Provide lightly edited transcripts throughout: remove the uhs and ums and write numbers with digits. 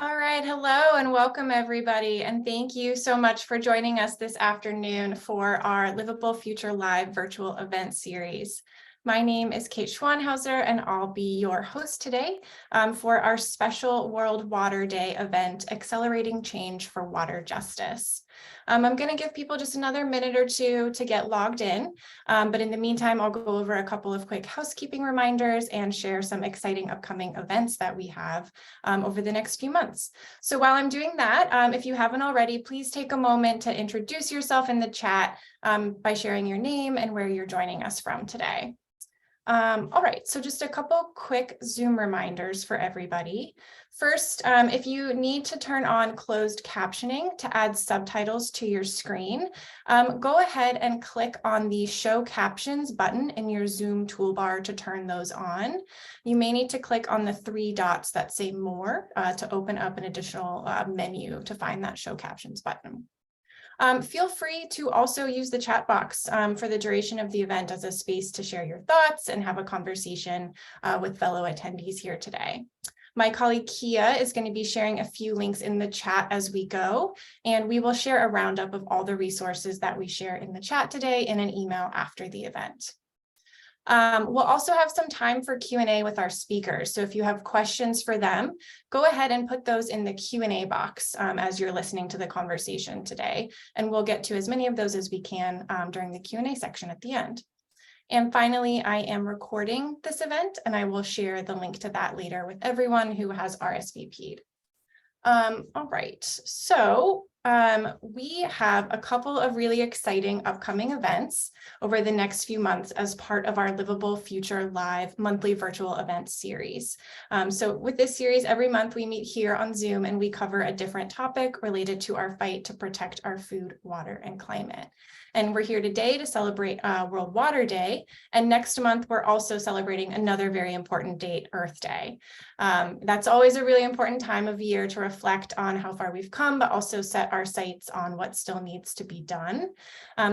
All right, hello and welcome everybody. And thank you so much for joining us this afternoon for our Livable Future Live virtual event series. My name is Kate Schwanhauser and I'll be your host today for our special World Water Day event, Accelerating Change for Water Justice. I'm going to give people just another minute or two to get logged in, but in the meantime, I'll go over a couple of quick housekeeping reminders and share some exciting upcoming events that we have over the next few months. So while I'm doing that, if you haven't already, please take a moment to introduce yourself in the chat by sharing your name and where you're joining us from today. All right, so just a couple quick Zoom reminders for everybody. First, if you need to turn on closed captioning to add subtitles to your screen, go ahead and click on the Show Captions button in your Zoom toolbar to turn those on. You may need to click on the three dots that say More to open up an additional menu to find that Show Captions button. Feel free to also use the chat box for the duration of the event as a space to share your thoughts and have a conversation with fellow attendees here today. My colleague Kia is going to be sharing a few links in the chat as we go, and we will share a roundup of all the resources that we share in the chat today in an email after the event. We'll also have some time for Q&A with our speakers. So if you have questions for them, go ahead and put those in the Q&A box as you're listening to the conversation today. And we'll get to as many of those as we can during the Q&A section at the end. And finally, I am recording this event and I will share the link to that later with everyone who has RSVP'd. All right, so we have a couple of really exciting upcoming events over the next few months as part of our Livable Future Live monthly virtual event series. So with this series, every month we meet here on Zoom and we cover a different topic related to our fight to protect our food, water, and climate. And we're here today to celebrate World Water Day. And next month, we're also celebrating another very important date, Earth Day. That's always a really important time of year to reflect on how far we've come, but also set our sights on what still needs to be done.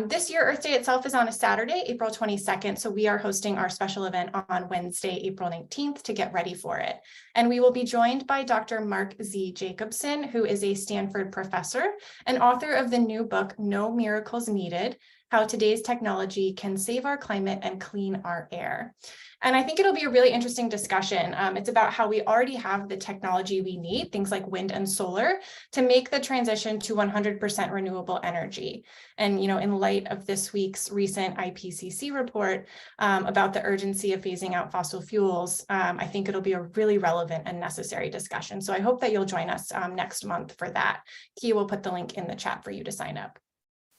This year, Earth Day itself is on a Saturday, April 22nd. So we are hosting our special event on Wednesday, April 19th to get ready for it. And we will be joined by Dr. Mark Z. Jacobson, who is a Stanford professor and author of the new book, No Miracles Needed: How Today's Technology Can Save Our Climate and Clean Our Air. And I think it'll be a really interesting discussion. It's about how we already have the technology we need, things like wind and solar, to make the transition to 100% renewable energy. And, in light of this week's recent IPCC report about the urgency of phasing out fossil fuels, I think it'll be a really relevant and necessary discussion. So I hope that you'll join us next month for that. Kia will put the link in the chat for you to sign up.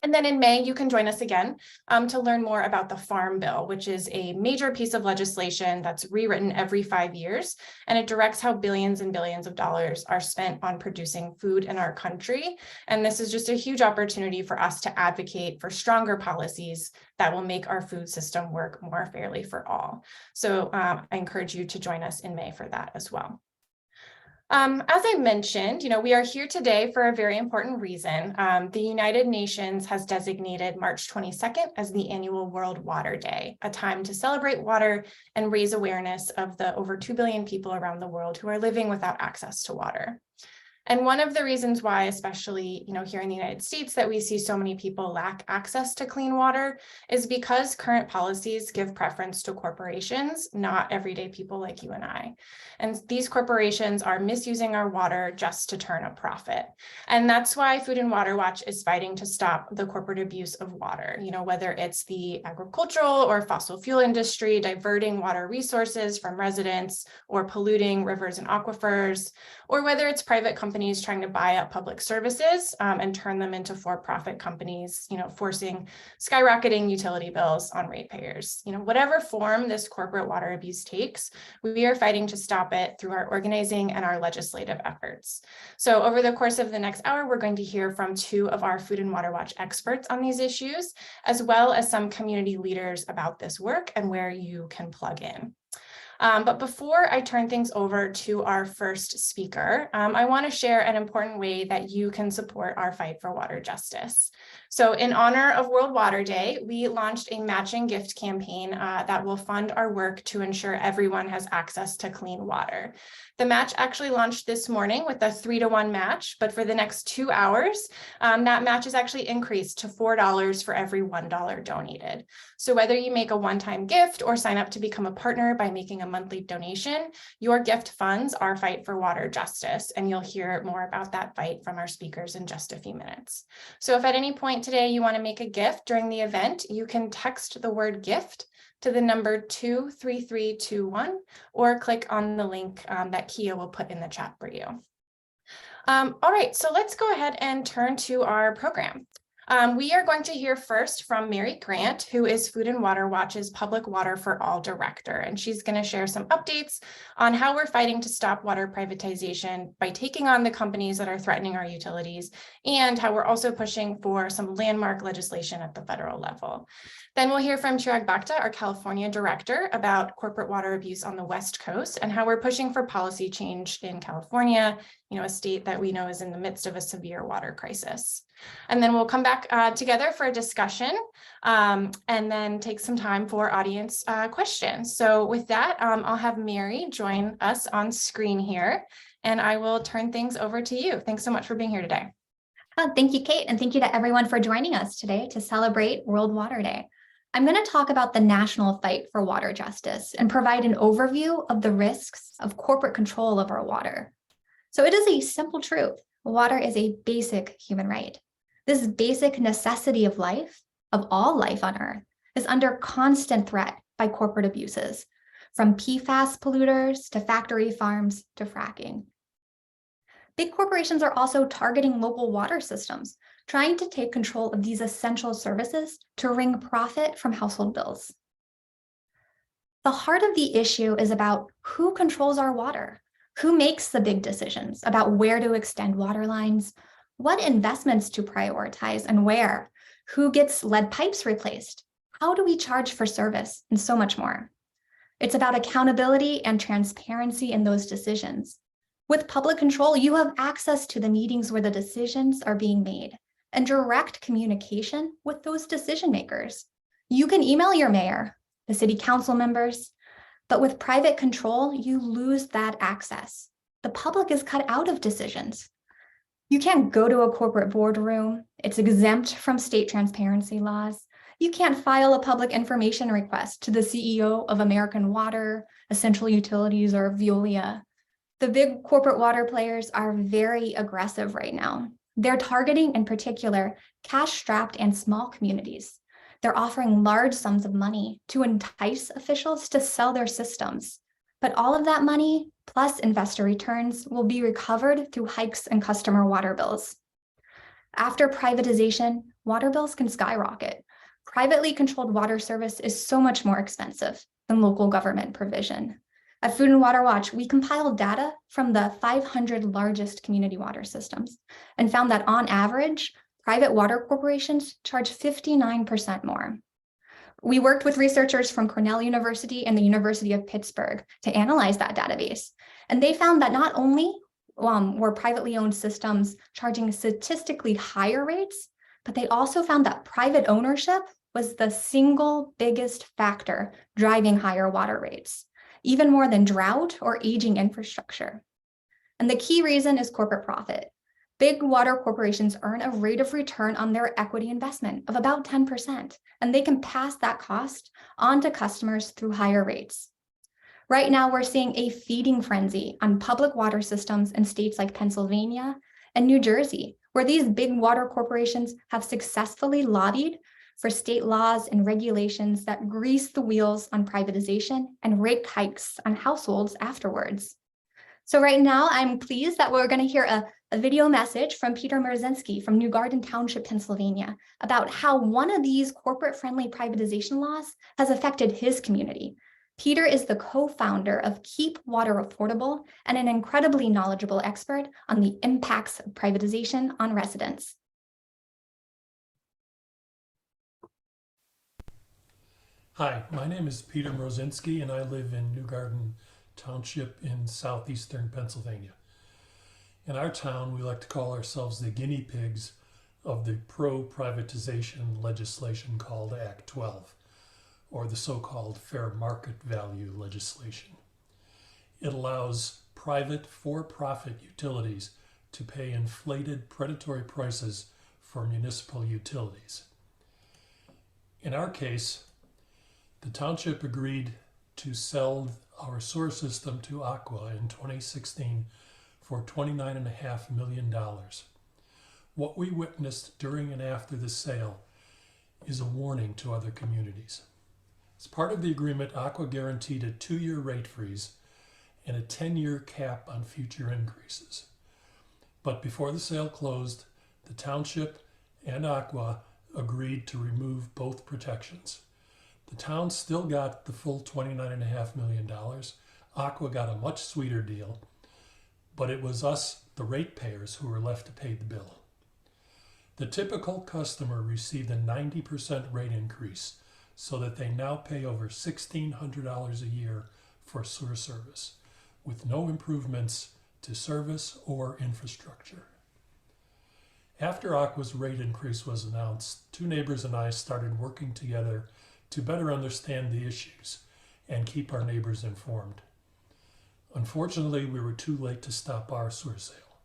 And then in May, you can join us again to learn more about the Farm Bill, which is a major piece of legislation that's rewritten every 5 years, and it directs how billions and billions of dollars are spent on producing food in our country. And this is just a huge opportunity for us to advocate for stronger policies that will make our food system work more fairly for all. So I encourage you to join us in May for that as well. As I mentioned, we are here today for a very important reason. The United Nations has designated March 22nd as the annual World Water Day, a time to celebrate water and raise awareness of the over 2 billion people around the world who are living without access to water. And one of the reasons why, especially, here in the United States, that we see so many people lack access to clean water is because current policies give preference to corporations, not everyday people like you and I. And these corporations are misusing our water just to turn a profit. And that's why Food and Water Watch is fighting to stop the corporate abuse of water, whether it's the agricultural or fossil fuel industry diverting water resources from residents or polluting rivers and aquifers, or whether it's private companies trying to buy up public services and turn them into for-profit companies, forcing skyrocketing utility bills on ratepayers. Whatever form this corporate water abuse takes, we are fighting to stop it through our organizing and our legislative efforts. So over the course of the next hour, we're going to hear from 2 of our Food and Water Watch experts on these issues, as well as some community leaders about this work and where you can plug in. But before I turn things over to our first speaker, I want to share an important way that you can support our fight for water justice. So in honor of World Water Day, we launched a matching gift campaign that will fund our work to ensure everyone has access to clean water. The match actually launched this morning with a 3-to-1 match, but for the next 2 hours, that match is actually increased to $4 for every $1 donated. So whether you make a one-time gift or sign up to become a partner by making a monthly donation, your gift funds our fight for water justice, and you'll hear more about that fight from our speakers in just a few minutes. So if at any point today you want to make a gift during the event, you can text the word gift to the number 23321 or click on the link that Kia will put in the chat for you. All right, so let's go ahead and turn to our program. We are going to hear first from Mary Grant, who is Food and Water Watch's Public Water for All Director, and she's going to share some updates on how we're fighting to stop water privatization by taking on the companies that are threatening our utilities, and how we're also pushing for some landmark legislation at the federal level. Then we'll hear from Chirag Bhakta, our California director, about corporate water abuse on the West Coast and how we're pushing for policy change in California, a state that we know is in the midst of a severe water crisis. And then we'll come back together for a discussion and then take some time for audience questions. So with that, I'll have Mary join us on screen here, and I will turn things over to you. Thanks so much for being here today. Thank you, Kate, and thank you to everyone for joining us today to celebrate World Water Day. I'm going to talk about the national fight for water justice and provide an overview of the risks of corporate control of our water. So it is a simple truth. Water is a basic human right. This basic necessity of life, of all life on Earth, is under constant threat by corporate abuses, from PFAS polluters to factory farms to fracking. Big corporations are also targeting local water systems, trying to take control of these essential services to wring profit from household bills. The heart of the issue is about who controls our water, who makes the big decisions about where to extend water lines, what investments to prioritize and where, who gets lead pipes replaced, how do we charge for service, and so much more. It's about accountability and transparency in those decisions. With public control, you have access to the meetings where the decisions are being made and direct communication with those decision makers. You can email your mayor, the city council members, but with private control, you lose that access. The public is cut out of decisions. You can't go to a corporate boardroom. It's exempt from state transparency laws. You can't file a public information request to the CEO of American Water, Essential Utilities, or Veolia. The big corporate water players are very aggressive right now. They're targeting, in particular, cash-strapped and small communities. They're offering large sums of money to entice officials to sell their systems. But all of that money, plus investor returns, will be recovered through hikes in customer water bills. After privatization, water bills can skyrocket. Privately controlled water service is so much more expensive than local government provision. At Food and Water Watch, we compiled data from the 500 largest community water systems and found that on average, private water corporations charge 59% more. We worked with researchers from Cornell University and the University of Pittsburgh to analyze that database. And they found that not only were privately owned systems charging statistically higher rates, but they also found that private ownership was the single biggest factor driving higher water rates, even more than drought or aging infrastructure. And the key reason is corporate profit. Big water corporations earn a rate of return on their equity investment of about 10%, and they can pass that cost on to customers through higher rates. Right now, we're seeing a feeding frenzy on public water systems in states like Pennsylvania and New Jersey, where these big water corporations have successfully lobbied for state laws and regulations that grease the wheels on privatization and rate hikes on households afterwards. So right now, I'm pleased that we're going to hear a video message from Peter Merzinski from New Garden Township, Pennsylvania, about how one of these corporate-friendly privatization laws has affected his community. Peter is the co-founder of Keep Water Affordable and an incredibly knowledgeable expert on the impacts of privatization on residents. Hi, my name is Peter Mrozinski and I live in New Garden Township in southeastern Pennsylvania. In our town, we like to call ourselves the guinea pigs of the pro-privatization legislation called Act 12, or the so-called fair market value legislation. It allows private for-profit utilities to pay inflated predatory prices for municipal utilities. In our case, the township agreed to sell our sewer system to Aqua in 2016 for $29.5 million. What we witnessed during and after the sale is a warning to other communities. As part of the agreement, Aqua guaranteed a 2-year rate freeze and a 10-year cap on future increases. But before the sale closed, the township and Aqua agreed to remove both protections. The town still got the full $29.5 million. Aqua got a much sweeter deal, but it was us, the ratepayers, who were left to pay the bill. The typical customer received a 90% rate increase, so that they now pay over $1,600 a year for sewer service, with no improvements to service or infrastructure. After Aqua's rate increase was announced, 2 neighbors and I started working together to better understand the issues and keep our neighbors informed. Unfortunately, we were too late to stop our sewer sale,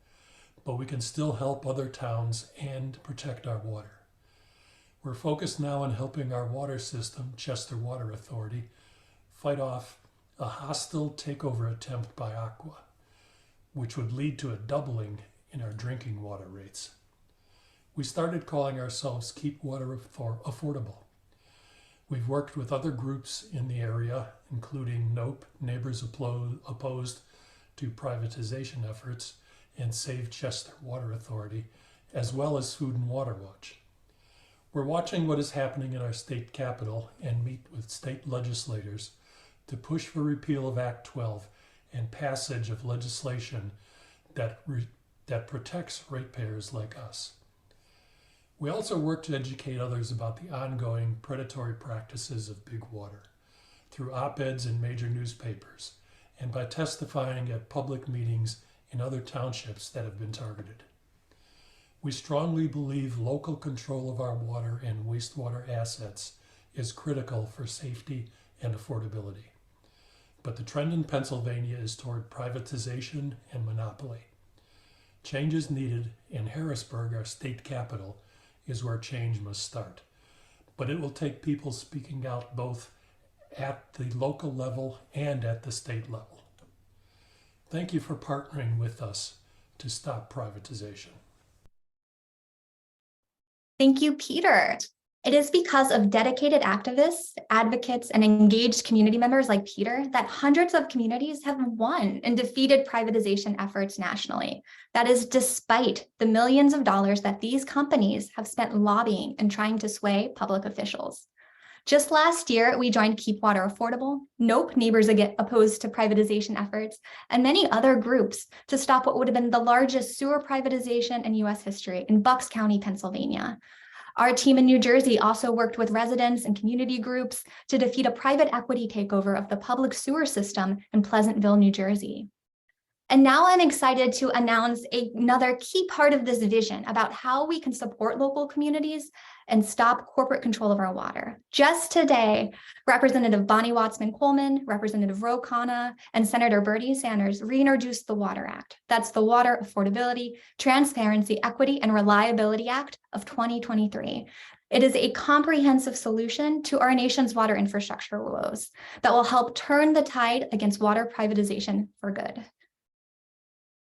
but we can still help other towns and protect our water. We're focused now on helping our water system, Chester Water Authority, fight off a hostile takeover attempt by Aqua, which would lead to a doubling in our drinking water rates. We started calling ourselves Keep Water Affordable. We've worked with other groups in the area, including NOPE, Neighbors Opposed to Privatization Efforts, and Save Chester Water Authority, as well as Food and Water Watch. We're watching what is happening in our state capitol and meet with state legislators to push for repeal of Act 12 and passage of legislation that protects ratepayers like us. We also work to educate others about the ongoing predatory practices of Big Water through op-eds in major newspapers and by testifying at public meetings in other townships that have been targeted. We strongly believe local control of our water and wastewater assets is critical for safety and affordability. But the trend in Pennsylvania is toward privatization and monopoly. Change is needed, and Harrisburg, our state capital, is where change must start. But it will take people speaking out both at the local level and at the state level. Thank you for partnering with us to stop privatization. Thank you, Peter. It is because of dedicated activists, advocates, and engaged community members like Peter that hundreds of communities have won and defeated privatization efforts nationally. That is despite the millions of dollars that these companies have spent lobbying and trying to sway public officials. Just last year, we joined Keep Water Affordable, NOPE, Neighbors Opposed to Privatization Efforts, and many other groups to stop what would have been the largest sewer privatization in U.S. history in Bucks County, Pennsylvania. Our team in New Jersey also worked with residents and community groups to defeat a private equity takeover of the public sewer system in Pleasantville, New Jersey. And now I'm excited to announce another key part of this vision about how we can support local communities and stop corporate control of our water. Just today, Representative Bonnie Watsman-Coleman, Representative Ro Khanna, and Senator Bernie Sanders reintroduced the Water Act. That's the Water Affordability, Transparency, Equity, and Reliability Act of 2023. It is a comprehensive solution to our nation's water infrastructure woes that will help turn the tide against water privatization for good.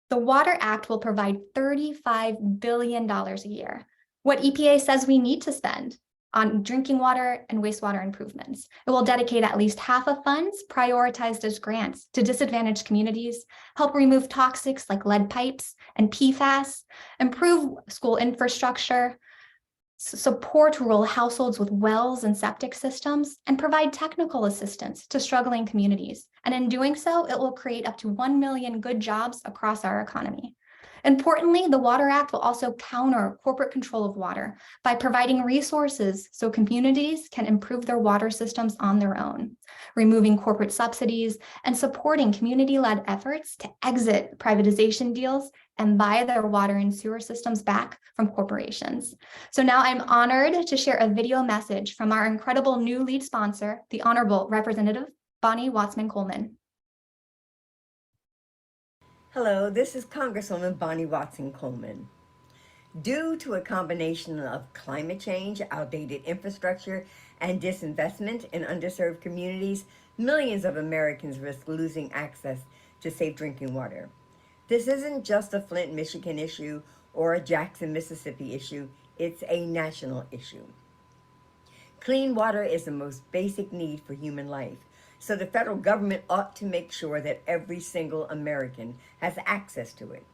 The Water Act will provide $35 billion a year, what EPA says we need to spend on drinking water and wastewater improvements. It will dedicate at least half of funds prioritized as grants to disadvantaged communities, help remove toxics like lead pipes and PFAS, improve school infrastructure, support rural households with wells and septic systems, and provide technical assistance to struggling communities. And in doing so, it will create up to 1 million good jobs across our economy. Importantly, the Water Act will also counter corporate control of water by providing resources so communities can improve their water systems on their own, removing corporate subsidies and supporting community-led efforts to exit privatization deals and buy their water and sewer systems back from corporations. So now I'm honored to share a video message from our incredible new lead sponsor, the Honorable Representative Bonnie Watson-Coleman. Hello, this is Congresswoman Bonnie Watson-Coleman. Due to a combination of climate change, outdated infrastructure, and disinvestment in underserved communities, millions of Americans risk losing access to safe drinking water. This isn't just a Flint, Michigan issue or a Jackson, Mississippi issue. It's a national issue. Clean water is the most basic need for human life. So the federal government ought to make sure that every single American has access to it.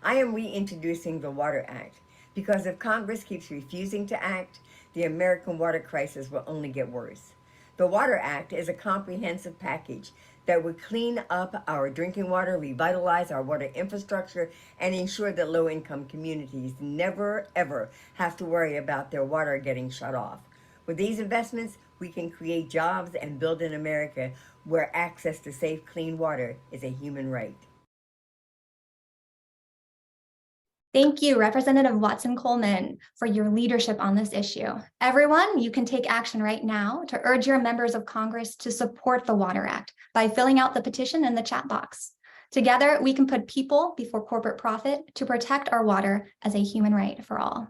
I am reintroducing the Water Act because if Congress keeps refusing to act, the American water crisis will only get worse. The Water Act is a comprehensive package that would clean up our drinking water, revitalize our water infrastructure, and ensure that low-income communities never, ever have to worry about their water getting shut off. With these investments, we can create jobs and build an America where access to safe, clean water is a human right. Thank you, Representative Watson-Coleman, for your leadership on this issue. Everyone, you can take action right now to urge your members of Congress to support the Water Act by filling out the petition in the chat box. Together, we can put people before corporate profit to protect our water as a human right for all.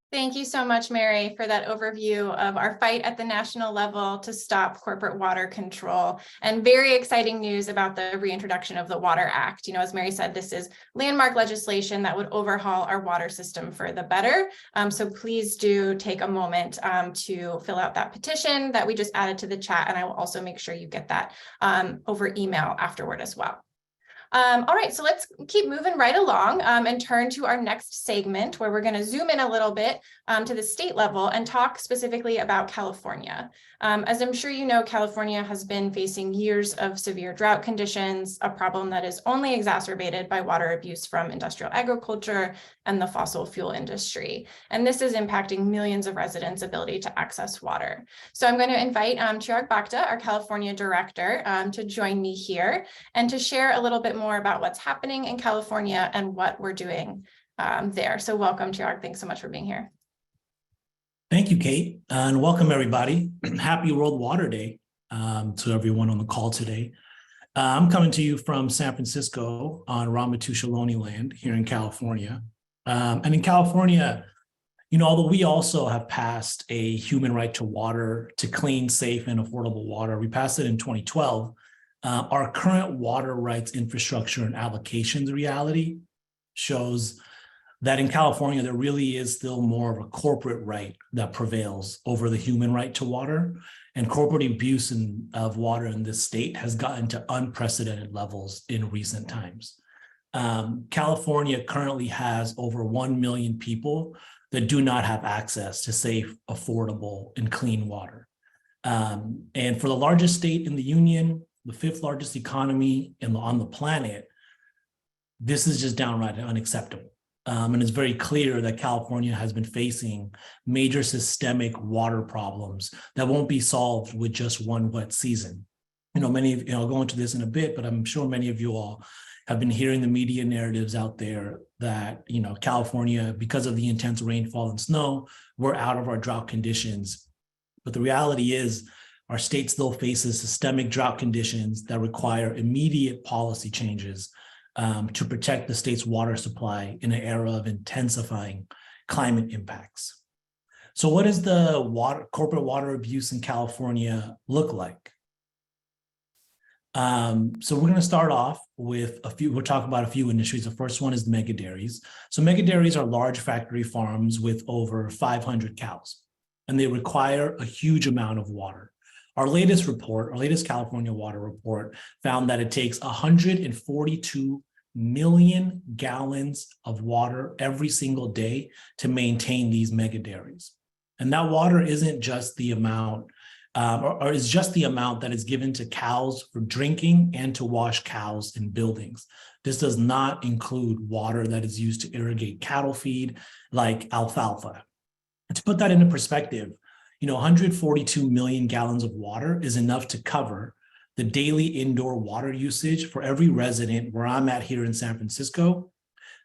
Thank you so much, Mary, for that overview of our fight at the national level to stop corporate water control, and very exciting news about the reintroduction of the Water Act. You know, as Mary said, this is landmark legislation that would overhaul our water system for the better. So please do take a moment to fill out that petition that we just added to the chat, and I will also make sure you get that over email afterward as well. All right, so let's keep moving right along and turn to our next segment where we're going to zoom in a little bit to the state level and talk specifically about California. As I'm sure you know, California has been facing years of severe drought conditions, a problem that is only exacerbated by water abuse from industrial agriculture and the fossil fuel industry. And this is impacting millions of residents' ability to access water. So I'm going to invite Chirag Bhakta, our California director, to join me here and to share a little bit more about what's happening in California and what we're doing there. So welcome, Chirag. Thanks so much for being here. Thank you, Kate, and welcome everybody. Happy World Water Day to everyone on the call today. I'm coming to you from San Francisco on Ramaytush Ohlone land here in California. And in California, you know, although we also have passed a human right to water, to clean, safe, and affordable water, we passed it in 2012. Our current water rights infrastructure and allocations reality shows that in California, there really is still more of a corporate right that prevails over the human right to water. And corporate abuse of water in this state has gotten to unprecedented levels in recent times. California currently has over 1 million people that do not have access to safe, affordable, and clean water. And for the largest state in the union, the 5th largest economy on the planet, this is just downright unacceptable. And it's very clear that California has been facing major systemic water problems that won't be solved with just one wet season. You know, many of you, I'll go into this in a bit, but I'm sure many of you all have been hearing the media narratives out there that, you know, California, because of the intense rainfall and snow, we're out of our drought conditions. But the reality is our state still faces systemic drought conditions that require immediate policy changes to protect the state's water supply in an era of intensifying climate impacts. So what does the corporate water abuse in California look like? So we're going to start off with we'll talk about a few industries. The first one is mega dairies. So mega dairies are large factory farms with over 500 cows, and they require a huge amount of water. Our latest California water report found that it takes 142 million gallons of water every single day to maintain these mega dairies. And that water isn't just the amount or is just the amount that is given to cows for drinking and to wash cows in buildings. This does not include water that is used to irrigate cattle feed like alfalfa. To put that into perspective, 142 million gallons of water is enough to cover the daily indoor water usage for every resident where I'm at here in San Francisco,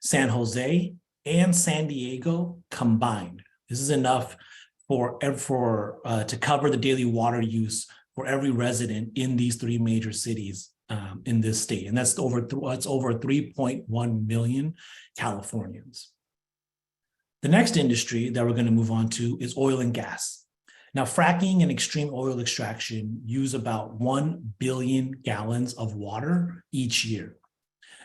San Jose, and San Diego combined. This is enough to cover the daily water use for every resident in these three major cities in this state, and that's over 3.1 million Californians. The next industry that we're going to move on to is oil and gas. Now, fracking and extreme oil extraction use about 1 billion gallons of water each year.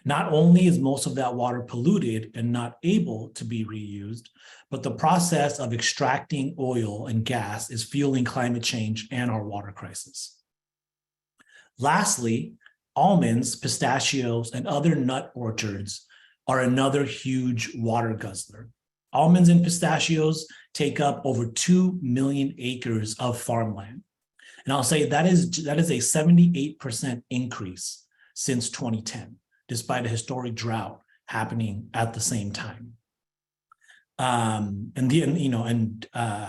Not only is most of that water polluted and not able to be reused, but the process of extracting oil and gas is fueling climate change and our water crisis. Lastly, almonds, pistachios, and other nut orchards are another huge water guzzler. Almonds and pistachios take up over 2 million acres of farmland. And I'll say that is a 78% increase since 2010. Despite a historic drought happening at the same time.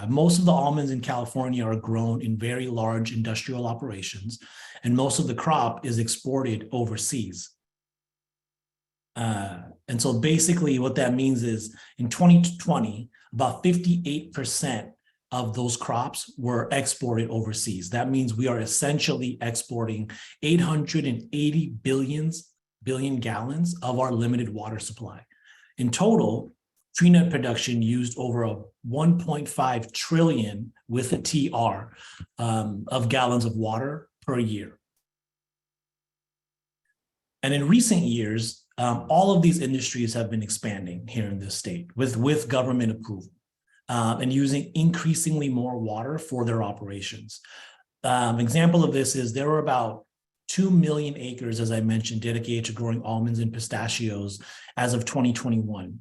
Most of the almonds in California are grown in very large industrial operations, and most of the crop is exported overseas. And so basically what that means is in 2020, about 58% of those crops were exported overseas. That means we are essentially exporting 880 billion gallons of our limited water supply. In total, tree nut production used over a 1.5 trillion with a TR of gallons of water per year. And in recent years, all of these industries have been expanding here in this state with government approval and using increasingly more water for their operations. Example of this is there were about 2 million acres, as I mentioned, dedicated to growing almonds and pistachios as of 2021.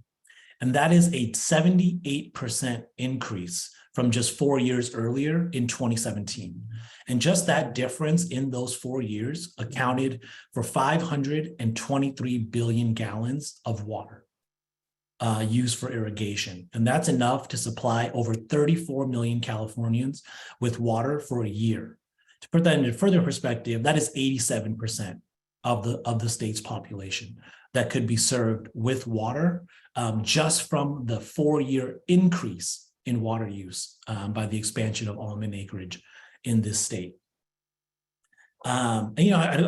And that is a 78% increase from just 4 years earlier in 2017. And just that difference in those 4 years accounted for 523 billion gallons of water used for irrigation. And that's enough to supply over 34 million Californians with water for a year. To put that into further perspective, that is 87% of the state's population that could be served with water just from the 4-year increase in water use by the expansion of almond acreage in this state. I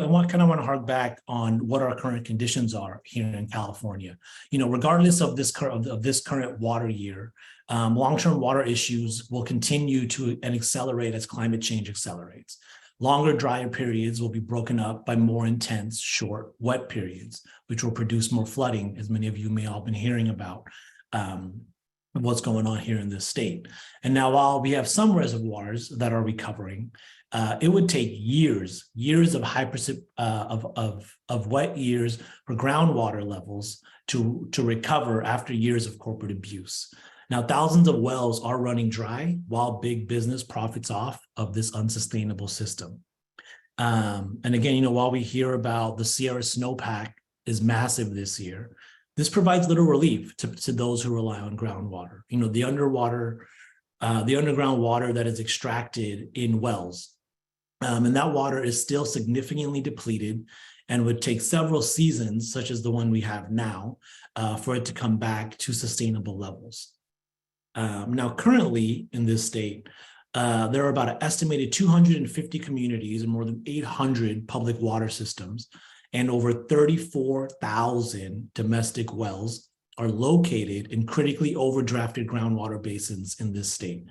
want to hark back on what our current conditions are here in California. Regardless of this current water year, long-term water issues will continue to accelerate as climate change accelerates. Longer, drier periods will be broken up by more intense, short, wet periods, which will produce more flooding, as many of you may all have been hearing about what's going on here in this state. And now, while we have some reservoirs that are recovering, it would take years of of wet years for groundwater levels to recover after years of corporate abuse. Now, thousands of wells are running dry while big business profits off of this unsustainable system. And again, while we hear about the Sierra snowpack is massive this year, this provides little relief to those who rely on groundwater. The underground water that is extracted in wells. And that water is still significantly depleted and would take several seasons, such as the one we have now, for it to come back to sustainable levels. Now, currently in this state, there are about an estimated 250 communities and more than 800 public water systems, and over 34,000 domestic wells are located in critically overdrafted groundwater basins in this state.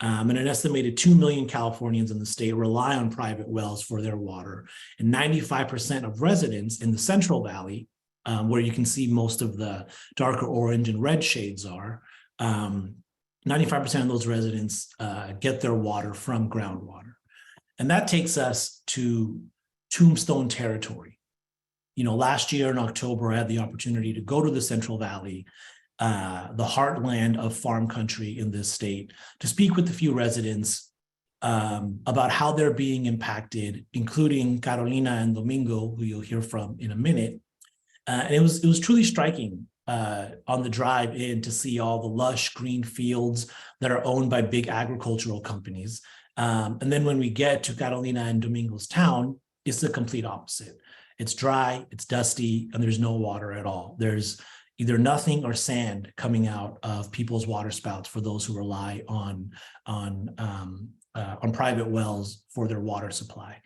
And an estimated 2 million Californians in the state rely on private wells for their water. And 95% of residents in the Central Valley, where you can see most of the darker orange and red shades are, 95% of those residents get their water from groundwater. And that takes us to tombstone territory. Last year in October, I had the opportunity to go to the Central Valley, the heartland of farm country in this state, to speak with a few residents about how they're being impacted, including Carolina and Domingo, who you'll hear from in a minute. And it was truly striking on the drive in to see all the lush green fields that are owned by big agricultural companies. And then when we get to Carolina and Domingo's town, it's the complete opposite. It's dry, it's dusty, and there's no water at all. There's either nothing or sand coming out of people's water spouts for those who rely on private wells for their water supply.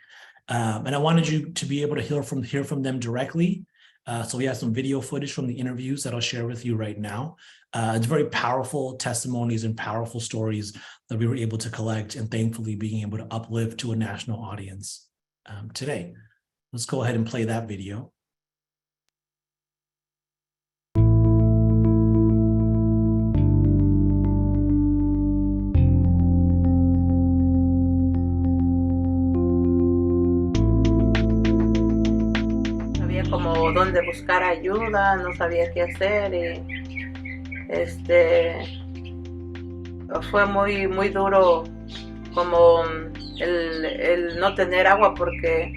And I wanted you to be able to hear from them directly. So we have some video footage from the interviews that I'll share with you right now. It's very powerful testimonies and powerful stories that we were able to collect, and thankfully being able to uplift to a national audience today. Let's go ahead and play that video. Como dónde buscar ayuda, no sabía qué hacer y fue muy duro como el no tener agua porque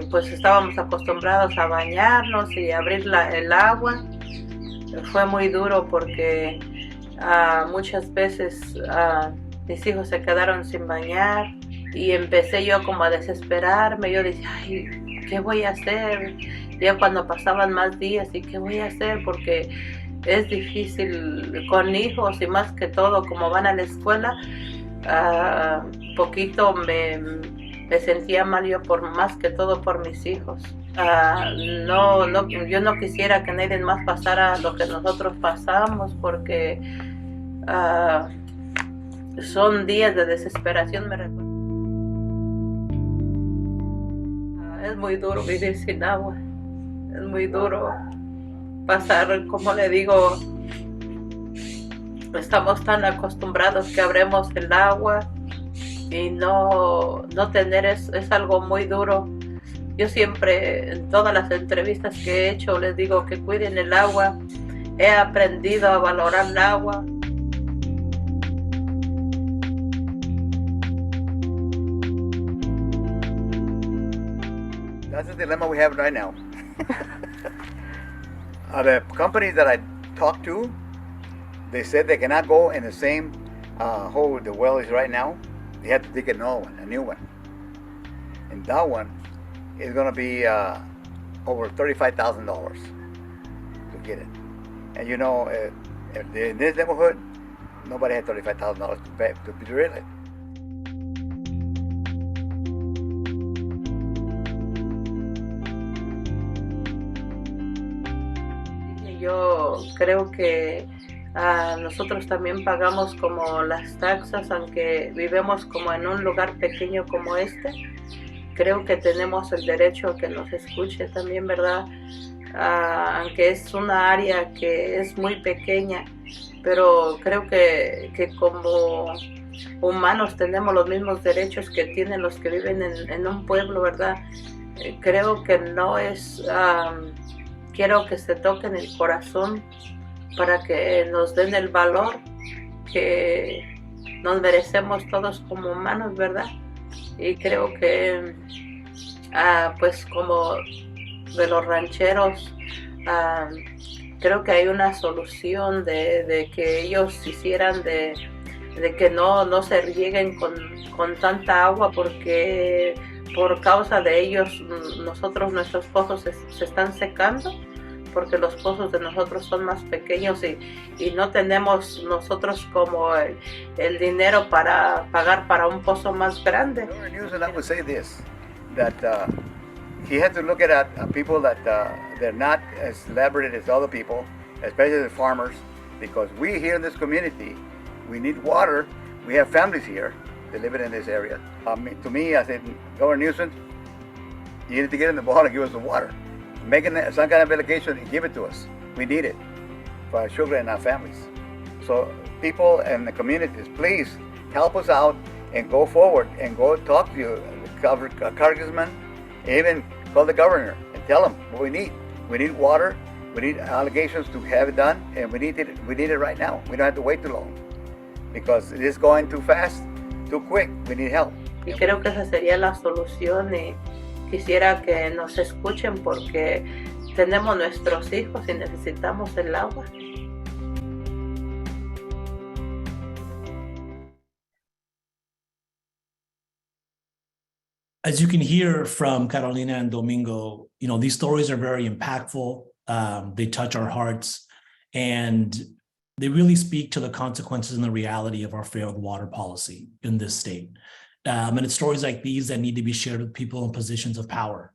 pues estábamos acostumbrados a bañarnos y abrir el agua. Fue muy duro porque muchas veces mis hijos se quedaron sin bañar y empecé yo como a desesperarme. Yo decía, ay, ¿qué voy a hacer? Ya cuando pasaban más días, ¿y qué voy a hacer? Porque es difícil con hijos y más que todo, como van a la escuela, poquito me sentía mal yo más que todo por mis hijos. Yo no quisiera que nadie más pasara lo que nosotros pasamos porque son días de desesperación, me recuerdo. Es muy duro vivir sin agua, es muy duro pasar, como le digo, estamos tan acostumbrados que abremos el agua y no tener es algo muy duro. Yo siempre, en todas las entrevistas que he hecho, les digo que cuiden el agua. He aprendido a valorar el agua. That's the dilemma we have right now. The companies that I talked to, they said they cannot go in the same hole the well is right now. They have to dig a new one. And that one is going to be over $35,000 to get it. And you know, in this neighborhood, nobody had $35,000 to pay to drill it. Yo creo que nosotros también pagamos como las taxas, aunque vivimos como en un lugar pequeño como este. Creo que tenemos el derecho a que nos escuche también, ¿verdad? Aunque es una área que es muy pequeña, pero creo que como humanos tenemos los mismos derechos que tienen los que viven en un pueblo, ¿verdad? Creo que no es... quiero que se toquen el corazón para que nos den el valor que nos merecemos todos como humanos, ¿verdad? Y creo que, pues como de los rancheros, creo que hay una solución de que ellos hicieran de que no se rieguen con tanta agua, porque por causa de ellos nuestros pozos se están secando, porque los pozos de nosotros son más pequeños y no tenemos nosotros como el dinero para pagar para un pozo más grande. Governor Newsom, I would say this, that he has to look at people that they're not as celebrated as other people, especially the farmers, because we here in this community, we need water. We have families here that live in this area. To me, I said, Governor Newsom, you need to get in the ball and give us the water. Making some kind of allocation and give it to us. We need it for our children and our families. So people and the communities, please help us out and go forward and go talk to your congressman, even call the governor and tell him what we need. We need water, we need allegations to have it done, and we need it right now. We don't have to wait too long because it is going too fast. too quick. We need help. Y creo que esa sería la solución y quisiera que nos escuchen porque tenemos nuestros hijos y necesitamos el agua. As you can hear from Carolina and Domingo, these stories are very impactful. They touch our hearts, and they really speak to the consequences and the reality of our failed water policy in this state. And it's stories like these that need to be shared with people in positions of power.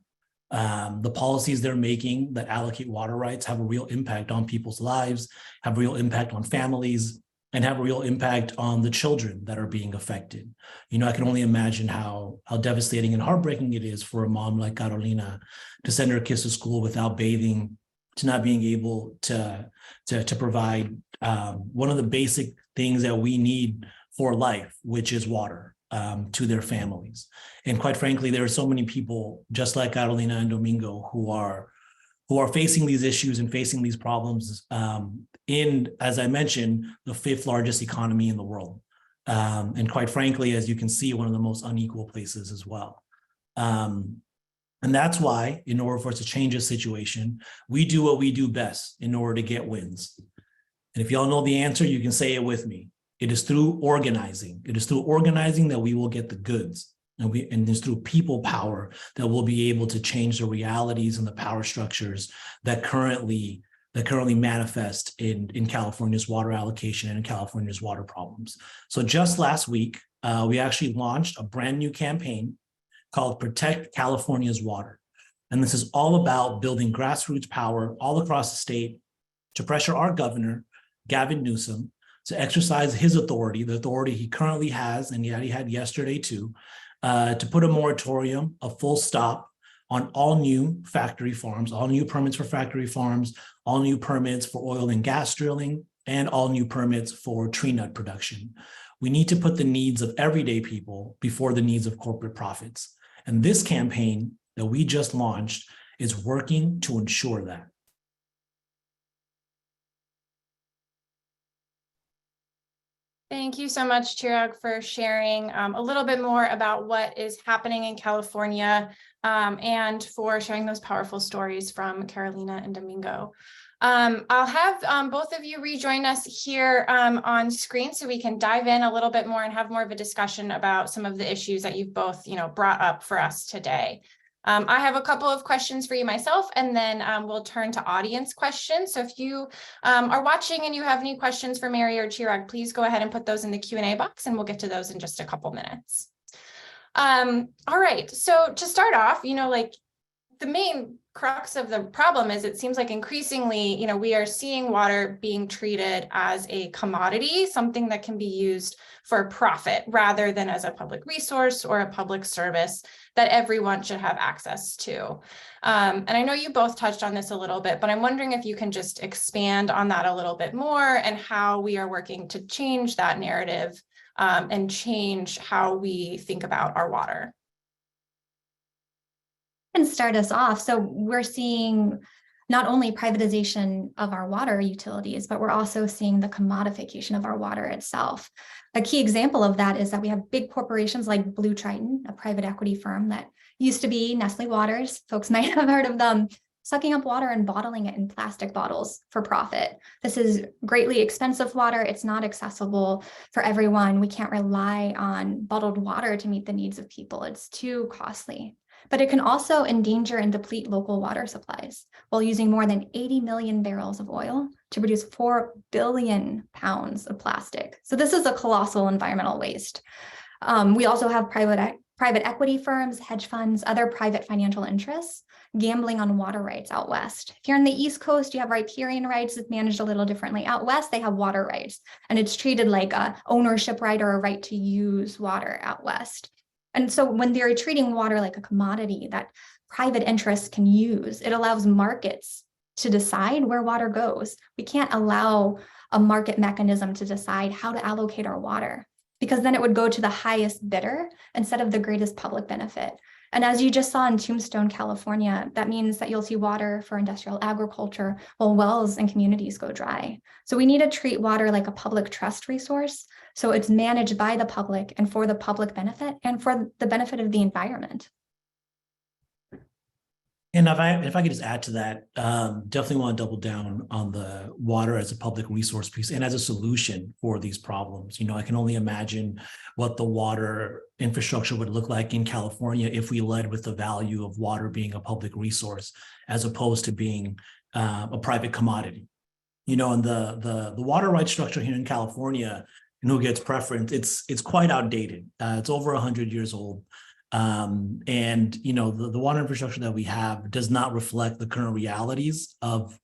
The policies they're making that allocate water rights have a real impact on people's lives, have a real impact on families, and have a real impact on the children that are being affected. I can only imagine how devastating and heartbreaking it is for a mom like Carolina to send her kids to school without bathing, to not being able to provide one of the basic things that we need for life, which is water, to their families. And quite frankly, there are so many people just like Carolina and Domingo who are facing these issues and facing these problems in, as I mentioned, the 5th largest economy in the world. And quite frankly, as you can see, one of the most unequal places as well. And that's why, in order for us to change this situation, we do what we do best in order to get wins. And if y'all know the answer, you can say it with me. It is through organizing. It is through organizing that we will get the goods. And it's through people power that we'll be able to change the realities and the power structures that currently manifest in California's water allocation and in California's water problems. So just last week, we actually launched a brand new campaign called Protect California's Water. And this is all about building grassroots power all across the state to pressure our governor, Gavin Newsom, to exercise his authority, the authority he currently has, and yet he had yesterday too, to put a moratorium, a full stop on all new factory farms, all new permits for factory farms, all new permits for oil and gas drilling, and all new permits for tree nut production. We need to put the needs of everyday people before the needs of corporate profits. And this campaign that we just launched is working to ensure that. Thank you so much, Chirag, for sharing a little bit more about what is happening in California and for sharing those powerful stories from Carolina and Domingo. I'll have both of you rejoin us here on screen so we can dive in a little bit more and have more of a discussion about some of the issues that you've both brought up for us today. I have a couple of questions for you myself, and then we'll turn to audience questions. So if you are watching and you have any questions for Mary or Chirag, please go ahead and put those in the Q&A box, and we'll get to those in just a couple minutes. All right, so to start off, like the main crux of the problem is it seems like increasingly, we are seeing water being treated as a commodity, something that can be used for profit rather than as a public resource or a public service that everyone should have access to. And I know you both touched on this a little bit, but I'm wondering if you can just expand on that a little bit more and how we are working to change that narrative and change how we think about our water. And start us off. So we're seeing not only privatization of our water utilities, but we're also seeing the commodification of our water itself. A key example of that is that we have big corporations like Blue Triton, a private equity firm that used to be Nestle Waters. Folks might have heard of them, sucking up water and bottling it in plastic bottles for profit. This is greatly expensive water. It's not accessible for everyone. We can't rely on bottled water to meet the needs of people. It's too costly. But it can also endanger and deplete local water supplies while using more than 80 million barrels of oil to produce 4 billion pounds of plastic. So this is a colossal environmental waste. We also have private equity firms, hedge funds, other private financial interests gambling on water rights out west. If you're on the East Coast, you have riparian rights. It's managed a little differently. Out west, they have water rights, and it's treated like a ownership right or a right to use water out west. And so when they're treating water like a commodity that private interests can use, it allows markets to decide where water goes. We can't allow a market mechanism to decide how to allocate our water, because then it would go to the highest bidder instead of the greatest public benefit. And as you just saw in Tombstone, California, that means that you'll see water for industrial agriculture while wells and communities go dry. So we need to treat water like a public trust resource So it's managed by the public and for the public benefit and for the benefit of the environment. And if I could just add to that, definitely want to double down on the water as a public resource piece and as a solution for these problems. I can only imagine what the water infrastructure would look like in California if we led with the value of water being a public resource as opposed to being a private commodity. And the water rights structure here in California and who gets preference, it's quite outdated. It's over 100 years old. And the water infrastructure that we have does not reflect the current realities of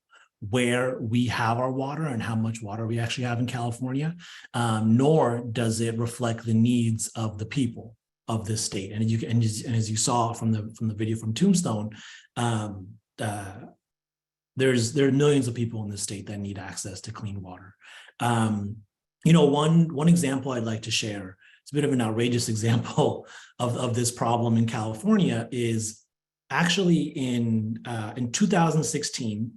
where we have our water and how much water we actually have in California, nor does it reflect the needs of the people of this state. And as you saw from the video from Tombstone, there are millions of people in this state that need access to clean water. One example I'd like to share, it's a bit of an outrageous example of this problem in California, is actually in 2016,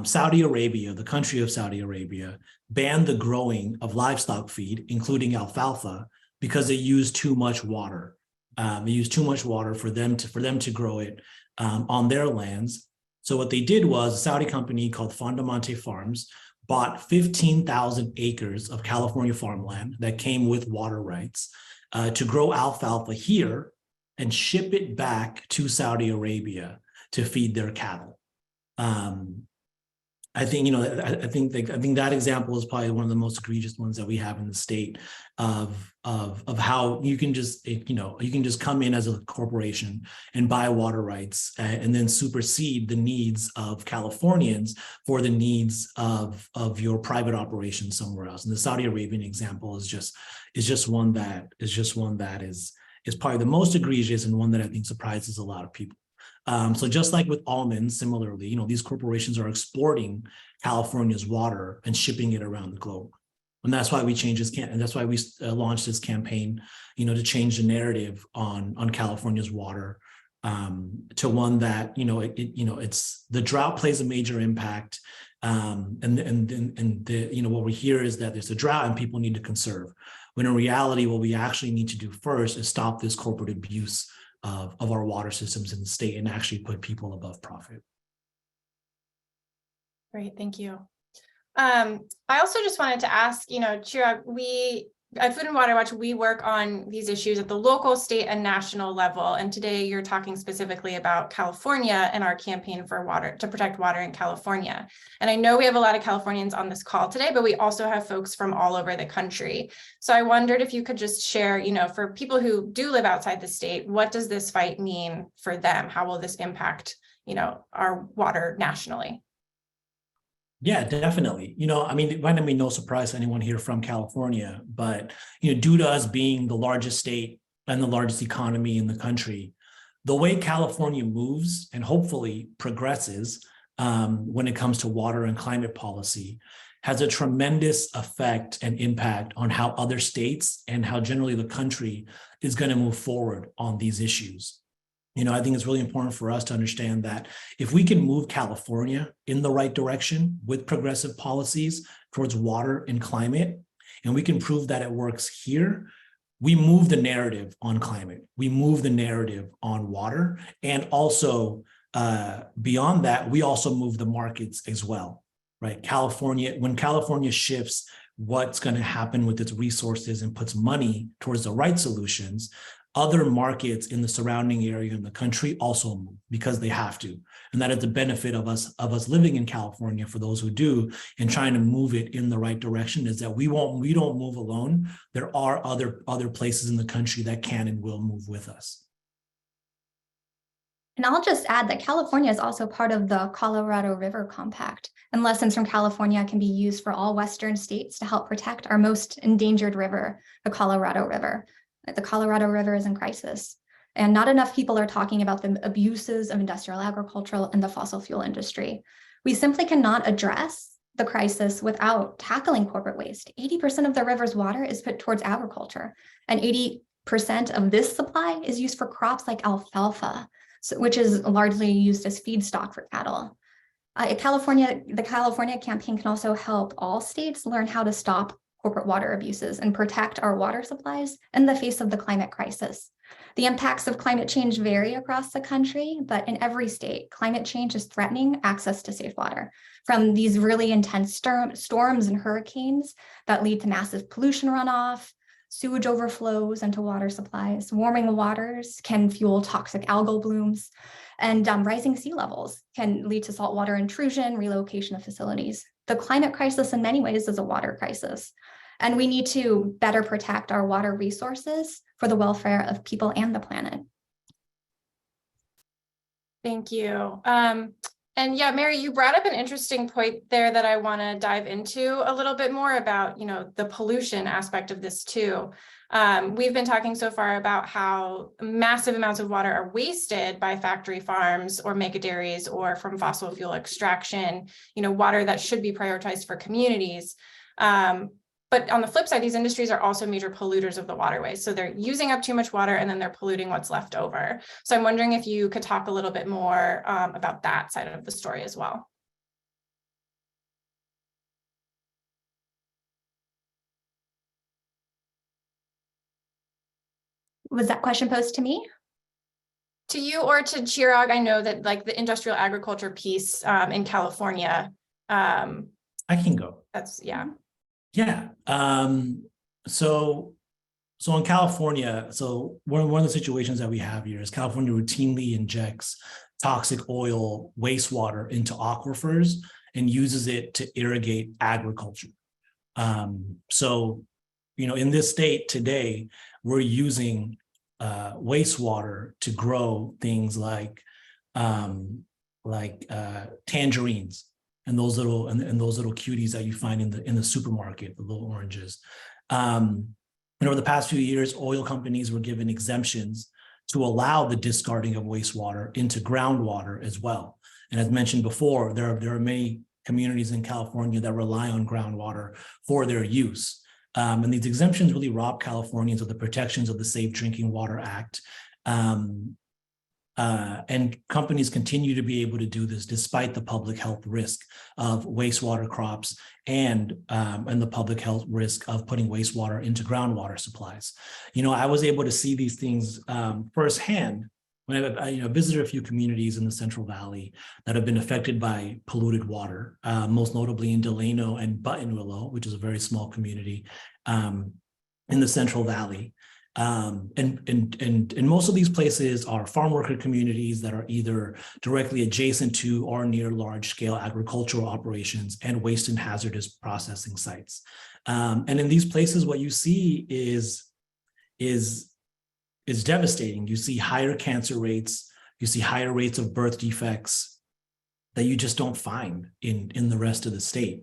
Saudi Arabia, the country of Saudi Arabia, banned the growing of livestock feed, including alfalfa, because it used too much water. It used too much water for them to grow it on their lands. So what they did was a Saudi company called Fondamonte Farms bought 15,000 acres of California farmland that came with water rights to grow alfalfa here and ship it back to Saudi Arabia to feed their cattle. I think that example is probably one of the most egregious ones that we have in the state of how you can just come in as a corporation and buy water rights and then supersede the needs of Californians for the needs of your private operation somewhere else. And the Saudi Arabian example is just one that is probably the most egregious and one that I think surprises a lot of people. So just like with almonds, similarly, these corporations are exporting California's water and shipping it around the globe. And that's why we and that's why we launched this campaign, to change the narrative on California's water to one that, it's the drought plays a major impact. What we hear is that there's a drought and people need to conserve. When in reality, what we actually need to do first is stop this corporate abuse of our water systems in the state and actually put people above profit. Great, thank you. I also just wanted to ask, Chirag, we at Food and Water Watch, we work on these issues at the local, state, and national level. And today you're talking specifically about California and our campaign for water to protect water in California. And I know we have a lot of Californians on this call today, but we also have folks from all over the country. So I wondered if you could just share, for people who do live outside the state, what does this fight mean for them? How will this impact, our water nationally? Yeah, definitely. It might not be no surprise to anyone here from California, but, due to us being the largest state and the largest economy in the country, the way California moves and hopefully progresses when it comes to water and climate policy has a tremendous effect and impact on how other states and how generally the country is going to move forward on these issues. I think it's really important for us to understand that if we can move California in the right direction with progressive policies towards water and climate, and we can prove that it works here, we move the narrative on climate, we move the narrative on water, and also beyond that, we also move the markets as well, right? When California shifts what's going to happen with its resources and puts money towards the right solutions, other markets in the surrounding area in the country also move because they have to. And that is the benefit of us living in California, for those who do, and trying to move it in the right direction, is that we don't move alone. There are other places in the country that can and will move with us. And I'll just add that California is also part of the Colorado River Compact, and lessons from California can be used for all Western states to help protect our most endangered river, the Colorado River. The Colorado River is in crisis, and not enough people are talking about the abuses of industrial agriculture and the fossil fuel industry. We simply cannot address the crisis without tackling corporate waste. 80% of the river's water is put towards agriculture, and 80% of this supply is used for crops like alfalfa, which is largely used as feedstock for cattle. The California campaign can also help all states learn how to stop corporate water abuses and protect our water supplies in the face of the climate crisis. The impacts of climate change vary across the country, but in every state, climate change is threatening access to safe water. From these really intense storms and hurricanes that lead to massive pollution runoff, sewage overflows into water supplies, warming waters can fuel toxic algal blooms, and rising sea levels can lead to saltwater intrusion, relocation of facilities. The climate crisis in many ways is a water crisis, and we need to better protect our water resources for the welfare of people and the planet. Thank you. And yeah, Mary, you brought up an interesting point there that I want to dive into a little bit more about, the pollution aspect of this too. We've been talking so far about how massive amounts of water are wasted by factory farms or mega dairies or from fossil fuel extraction, water that should be prioritized for communities. But on the flip side, these industries are also major polluters of the waterways. So they're using up too much water and then they're polluting what's left over. So I'm wondering if you could talk a little bit more about that side of the story as well. Was that question posed to me? To you or to Chirag? I know that like the industrial agriculture piece in California. I can go. That's, yeah. Yeah. So in California, so one of the situations that we have here is California routinely injects toxic oil wastewater into aquifers and uses it to irrigate agriculture. So, in this state today, we're using wastewater to grow things like tangerines. And those little cuties that you find in the supermarket, the little oranges. And over the past few years, oil companies were given exemptions to allow the discarding of wastewater into groundwater as well. And as mentioned before, there are many communities in California that rely on groundwater for their use. And these exemptions really rob Californians of the protections of the Safe Drinking Water Act. And companies continue to be able to do this despite the public health risk of wastewater crops and the public health risk of putting wastewater into groundwater supplies. I was able to see these things firsthand when I visited a few communities in the Central Valley that have been affected by polluted water, most notably in Delano and Buttonwillow, which is a very small community in the Central Valley. And most of these places are farm worker communities that are either directly adjacent to or near large-scale agricultural operations and waste and hazardous processing sites. And in these places, what you see is devastating. You see higher cancer rates, you see higher rates of birth defects that you just don't find in the rest of the state.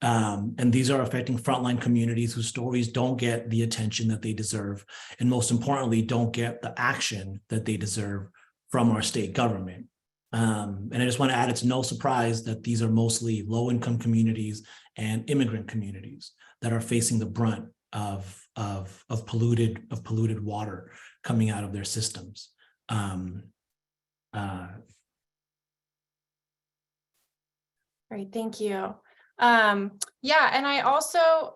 And these are affecting frontline communities whose stories don't get the attention that they deserve, and most importantly, don't get the action that they deserve from our state government. And I just want to add, it's no surprise that these are mostly low-income communities and immigrant communities that are facing the brunt of polluted water coming out of their systems. Great, thank you. Yeah, and I also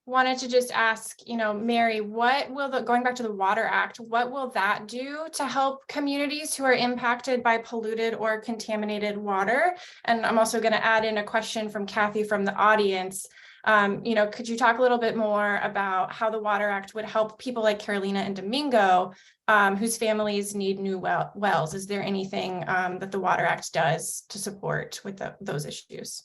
wanted to just ask, Mary, what will going back to the Water Act, what will that do to help communities who are impacted by polluted or contaminated water? And I'm also going to add in a question from Kathy from the audience. Could you talk a little bit more about how the Water Act would help people like Carolina and Domingo, whose families need new wells? Is there anything that the Water Act does to support with those issues?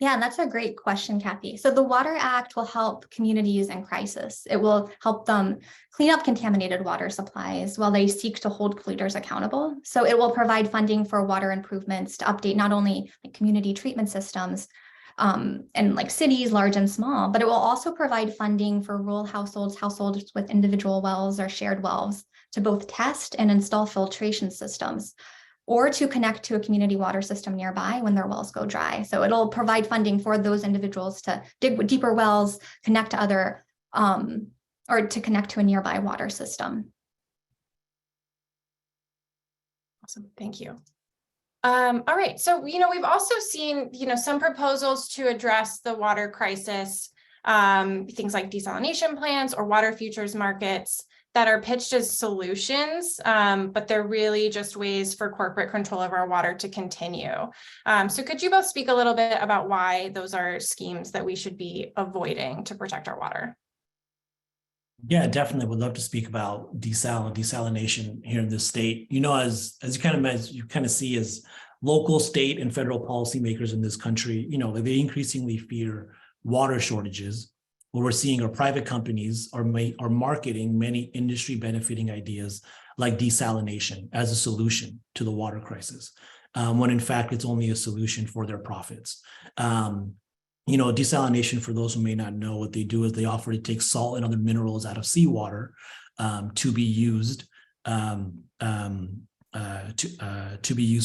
Yeah, and that's a great question, Kathy. So the Water Act will help communities in crisis. It will help them clean up contaminated water supplies while they seek to hold polluters accountable. So it will provide funding for water improvements to update not only community treatment systems in cities, large and small, but it will also provide funding for rural households with individual wells or shared wells to both test and install filtration systems, or to connect to a community water system nearby when their wells go dry. So it'll provide funding for those individuals to dig deeper wells, connect to other, or to connect to a nearby water system. Awesome, thank you. All right, so, we've also seen, some proposals to address the water crisis things like desalination plants or water futures markets that are pitched as solutions, but they're really just ways for corporate control of our water to continue. So could you both speak a little bit about why those are schemes that we should be avoiding to protect our water? Yeah, definitely would love to speak about desalination here in this state. You know, as you kind of see as local, state, and federal policymakers in this country, you know, they increasingly fear water shortages. What we're seeing are private companies are marketing many industry benefiting ideas like desalination as a solution to the water crisis, when in fact it's only a solution for their profits. You know, desalination, for those who may not know, what they do is they offer to take salt and other minerals out of seawater to be used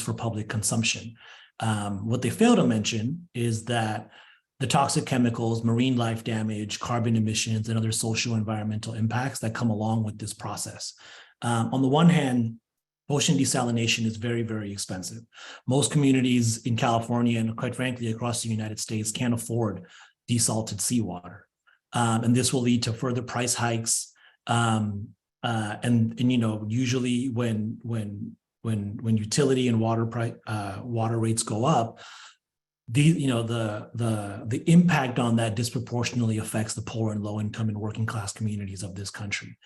for public consumption. What they fail to mention is that the toxic chemicals, marine life damage, carbon emissions, and other social environmental impacts that come along with this process. On the one hand, ocean desalination is very, very expensive. Most communities in California and quite frankly across the United States can't afford desalted seawater. And this will lead to further price hikes. And you know, usually when utility and water rates go up, the impact on that disproportionately affects the poor and low income and working class communities of this country.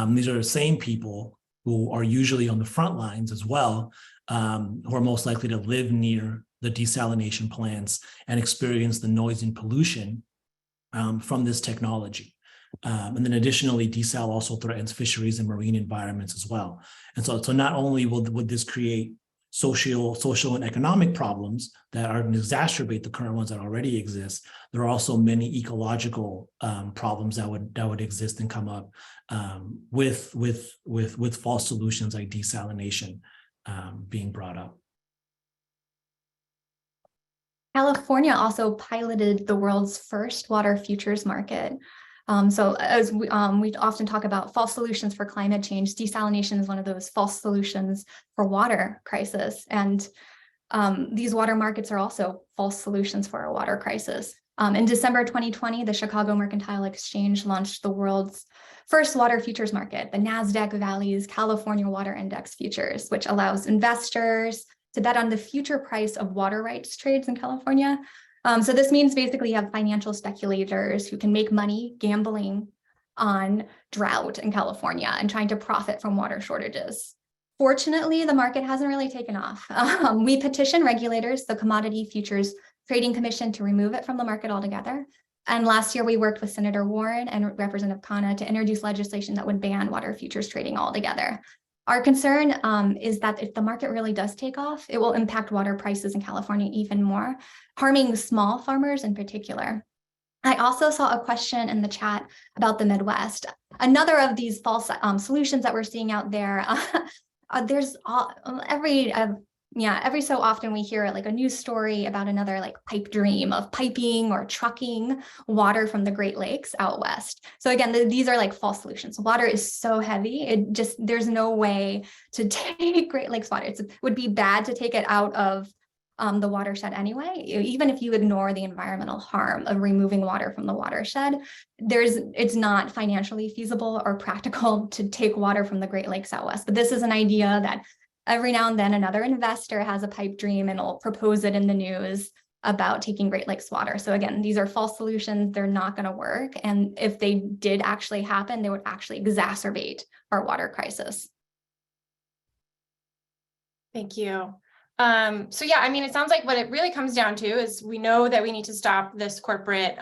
These are the same people who are usually on the front lines as well, who are most likely to live near the desalination plants and experience the noise and pollution from this technology. And then additionally, desal also threatens fisheries and marine environments as well. And so not only would this create social and economic problems that are going to exacerbate the current ones that already exist, there are also many ecological problems that would exist and come up with false solutions like desalination being brought up. California also piloted the world's first water futures market. So as we often talk about false solutions for climate change, desalination is one of those false solutions for water crisis. And these water markets are also false solutions for our water crisis. In December 2020, the Chicago Mercantile Exchange launched the world's first water futures market, the NASDAQ Valley's California Water Index Futures, which allows investors to bet on the future price of water rights trades in California. So this means basically you have financial speculators who can make money gambling on drought in California and trying to profit from water shortages. Fortunately, the market hasn't really taken off. We petitioned regulators, the Commodity Futures Trading Commission, to remove it from the market altogether. And last year, we worked with Senator Warren and Representative Khanna to introduce legislation that would ban water futures trading altogether. Our concern is that if the market really does take off, it will impact water prices in California even more, harming small farmers in particular. I also saw a question in the chat about the Midwest. Another of these false solutions that we're seeing out there, there's every so often we hear like a news story about another like pipe dream of piping or trucking water from the Great Lakes out west. So again, these are like false solutions. Water is so heavy, there's no way to take Great Lakes water. It would be bad to take it out of the watershed anyway. Even if you ignore the environmental harm of removing water from the watershed, it's not financially feasible or practical to take water from the Great Lakes out west. But this is an idea that every now and then another investor has a pipe dream and will propose it in the news about taking Great Lakes water. So again, these are false solutions. They're not going to work. And if they did actually happen, they would actually exacerbate our water crisis. Thank you. So yeah, I mean, it sounds like what it really comes down to is we know that we need to stop this corporate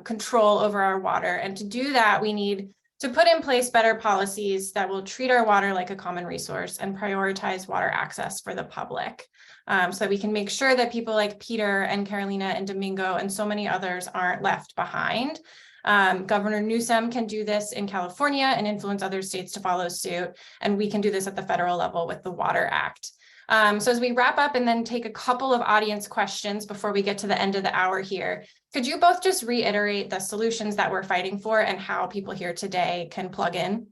control over our water. And to do that, we need to put in place better policies that will treat our water like a common resource and prioritize water access for the public, so that we can make sure that people like Peter and Carolina and Domingo and so many others aren't left behind. Governor Newsom can do this in California and influence other states to follow suit. And we can do this at the federal level with the Water Act. So as we wrap up and then take a couple of audience questions before we get to the end of the hour here, could you both just reiterate the solutions that we're fighting for and how people here today can plug in?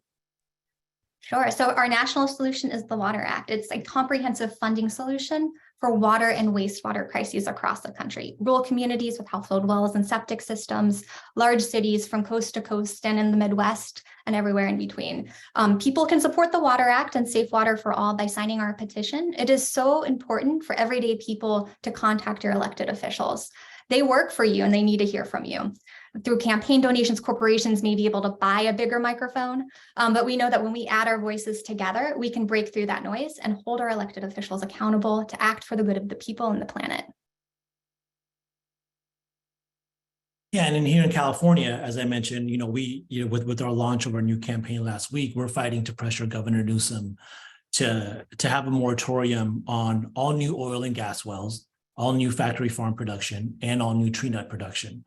Sure. So our national solution is the Water Act. It's a comprehensive funding solution for water and wastewater crises across the country. Rural communities with household wells and septic systems, large cities from coast to coast and in the Midwest and everywhere in between. People can support the Water Act and Safe Water for All by signing our petition. It is so important for everyday people to contact your elected officials. They work for you and they need to hear from you. Through campaign donations, corporations may be able to buy a bigger microphone, but we know that when we add our voices together, we can break through that noise and hold our elected officials accountable to act for the good of the people and the planet. Yeah, and in here in California, as I mentioned, with our launch of our new campaign last week, we're fighting to pressure Governor Newsom to have a moratorium on all new oil and gas wells, all new factory farm production, and all new tree nut production.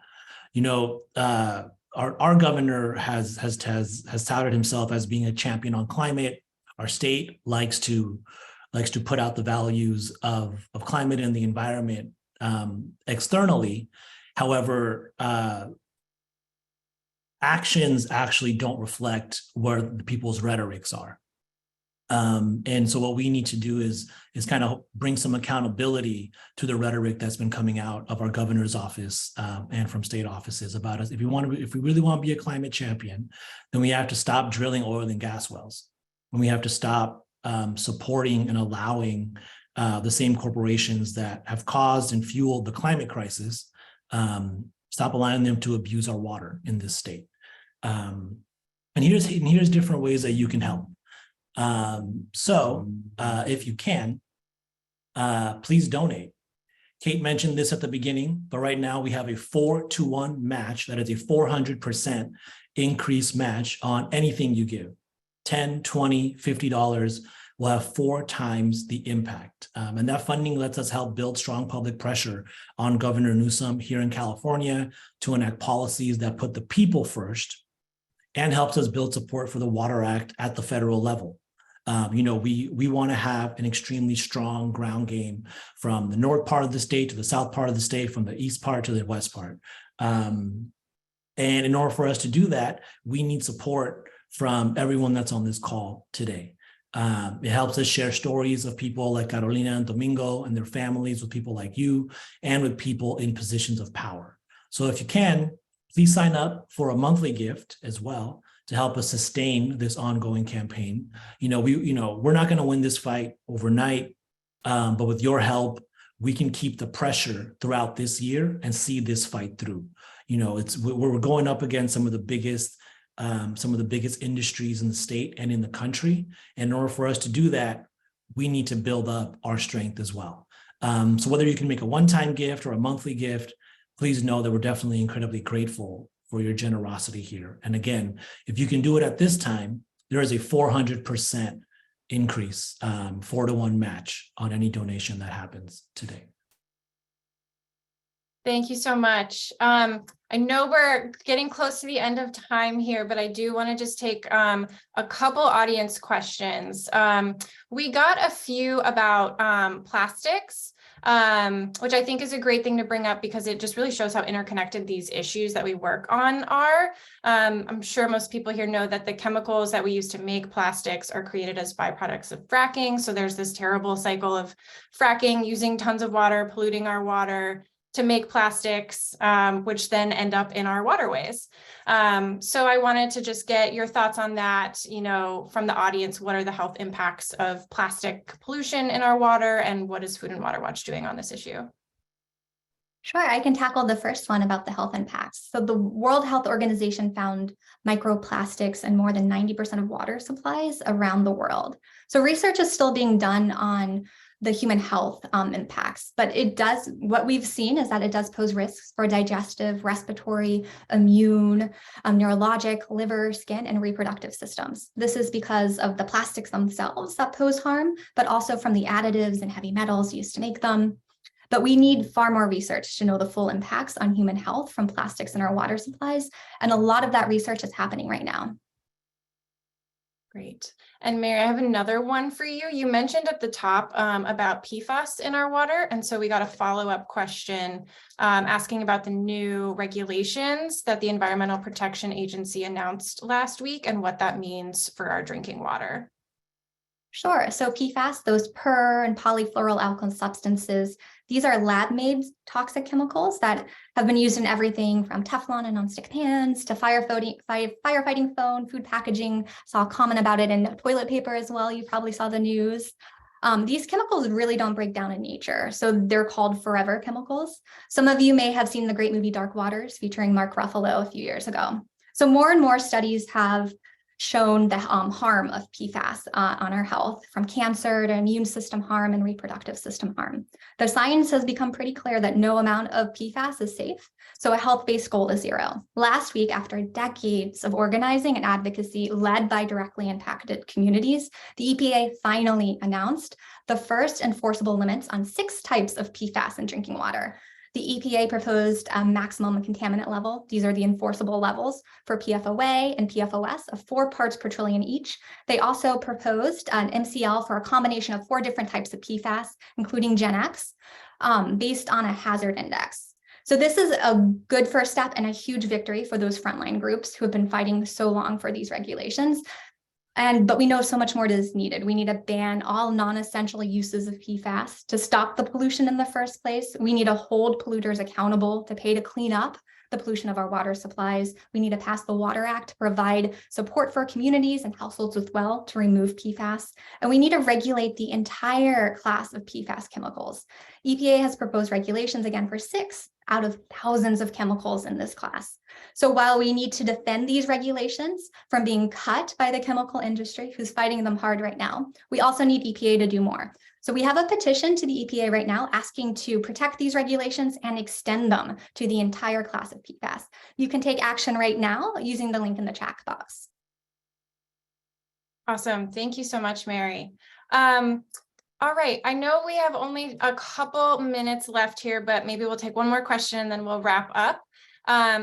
Our governor has touted himself as being a champion on climate. Our state likes to put out the values of climate and the environment externally. However, actions actually don't reflect where the people's rhetorics are. And so what we need to do is kind of bring some accountability to the rhetoric that's been coming out of our governor's office and from state offices about us. If we really want to be a climate champion, then we have to stop drilling oil and gas wells, and we have to stop supporting and allowing the same corporations that have caused and fueled the climate crisis. Stop allowing them to abuse our water in this state. And here's different ways that you can help. If you can, please donate. Kate mentioned this at the beginning, but right now we have a 4-to-1 match. That is a 400% increase match on anything you give. $10, $20, $50 will have 4 times the impact. And that funding lets us help build strong public pressure on Governor Newsom here in California to enact policies that put the people first and helps us build support for the Water Act at the federal level. We want to have an extremely strong ground game from the north part of the state to the south part of the state, from the east part to the west part. And in order for us to do that, we need support from everyone that's on this call today. It helps us share stories of people like Carolina and Domingo and their families with people like you and with people in positions of power. So if you can, please sign up for a monthly gift as well to help us sustain this ongoing campaign. We're not going to win this fight overnight, but with your help, we can keep the pressure throughout this year and see this fight through. We're going up against some of the biggest industries in the state and in the country. And in order for us to do that, we need to build up our strength as well. So whether you can make a one-time gift or a monthly gift, please know that we're definitely incredibly grateful for your generosity here. And again, if you can do it at this time, there is a 400% increase, 4-to-1 match on any donation that happens today. Thank you so much. I know we're getting close to the end of time here, but I do want to just take a couple audience questions. We got a few about plastics, which I think is a great thing to bring up because it just really shows how interconnected these issues that we work on are. I'm sure most people here know that the chemicals that we use to make plastics are created as byproducts of fracking. So there's this terrible cycle of fracking, using tons of water, polluting our water to make plastics, which then end up in our waterways. So I wanted to just get your thoughts on that, from the audience. What are the health impacts of plastic pollution in our water, and what is Food and Water Watch doing on this issue? Sure, I can tackle the first one about the health impacts. So the World Health Organization found microplastics in more than 90% of water supplies around the world. So research is still being done on the human health impacts, but what we've seen is that it does pose risks for digestive, respiratory, immune, neurologic, liver, skin, and reproductive systems. This is because of the plastics themselves that pose harm, but also from the additives and heavy metals used to make them. But we need far more research to know the full impacts on human health from plastics in our water supplies. And a lot of that research is happening right now. Great. And Mary, I have another one for you. You mentioned at the top about PFAS in our water. And so we got a follow-up question asking about the new regulations that the Environmental Protection Agency announced last week and what that means for our drinking water. Sure. So PFAS, those per and polyfluoroalkyl substances, these are lab-made toxic chemicals that have been used in everything from Teflon and nonstick pans to firefighting foam, food packaging. Saw a comment about it in toilet paper as well. You probably saw the news. These chemicals really don't break down in nature, so they're called forever chemicals. Some of you may have seen the great movie Dark Waters featuring Mark Ruffalo a few years ago. So more and more studies have shown the harm of PFAS on our health, from cancer to immune system harm and reproductive system harm. The science has become pretty clear that no amount of PFAS is safe, so a health-based goal is 0. Last week, after decades of organizing and advocacy led by directly impacted communities, the EPA finally announced the first enforceable limits on 6 types of PFAS in drinking water. The EPA proposed a maximum contaminant level. These are the enforceable levels for PFOA and PFOS of 4 parts per trillion each. They also proposed an MCL for a combination of 4 different types of PFAS, including Gen X, based on a hazard index. So this is a good first step and a huge victory for those frontline groups who have been fighting so long for these regulations. But we know so much more is needed. We need to ban all non-essential uses of PFAS to stop the pollution in the first place. We need to hold polluters accountable to pay to clean up the pollution of our water supplies. We need to pass the Water Act to provide support for communities and households with well to remove PFAS. And we need to regulate the entire class of PFAS chemicals. EPA has proposed regulations again for 6 out of thousands of chemicals in this class. So while we need to defend these regulations from being cut by the chemical industry, who's fighting them hard right now, we also need EPA to do more. So we have a petition to the EPA right now asking to protect these regulations and extend them to the entire class of PFAS. You can take action right now using the link in the chat box. Awesome. Thank you so much, Mary. All right, I know we have only a couple minutes left here, but maybe we'll take one more question and then we'll wrap up.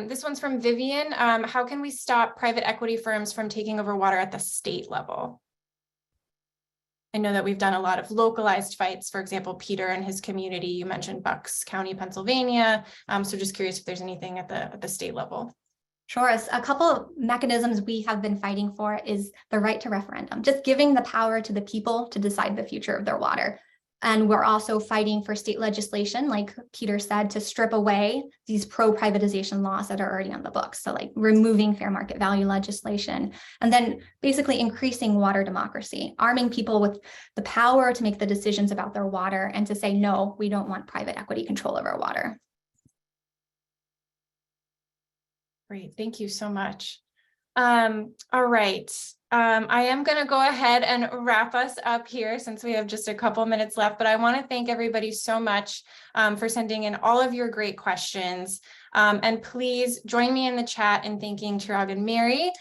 This one's from Vivian. How can we stop private equity firms from taking over water at the state level? I know that we've done a lot of localized fights. For example, Peter and his community, you mentioned Bucks County, Pennsylvania. So just curious if there's anything at the state level. Sure. A couple of mechanisms we have been fighting for is the right to referendum, just giving the power to the people to decide the future of their water. And we're also fighting for state legislation, like Peter said, to strip away these pro-privatization laws that are already on the books. So like removing fair market value legislation, and then basically increasing water democracy, arming people with the power to make the decisions about their water and to say, no, we don't want private equity control of our water. Great, thank you so much. All right, I am going to go ahead and wrap us up here since we have just a couple minutes left, but I want to thank everybody so much for sending in all of your great questions. And please join me in the chat in thanking Chirag and Mary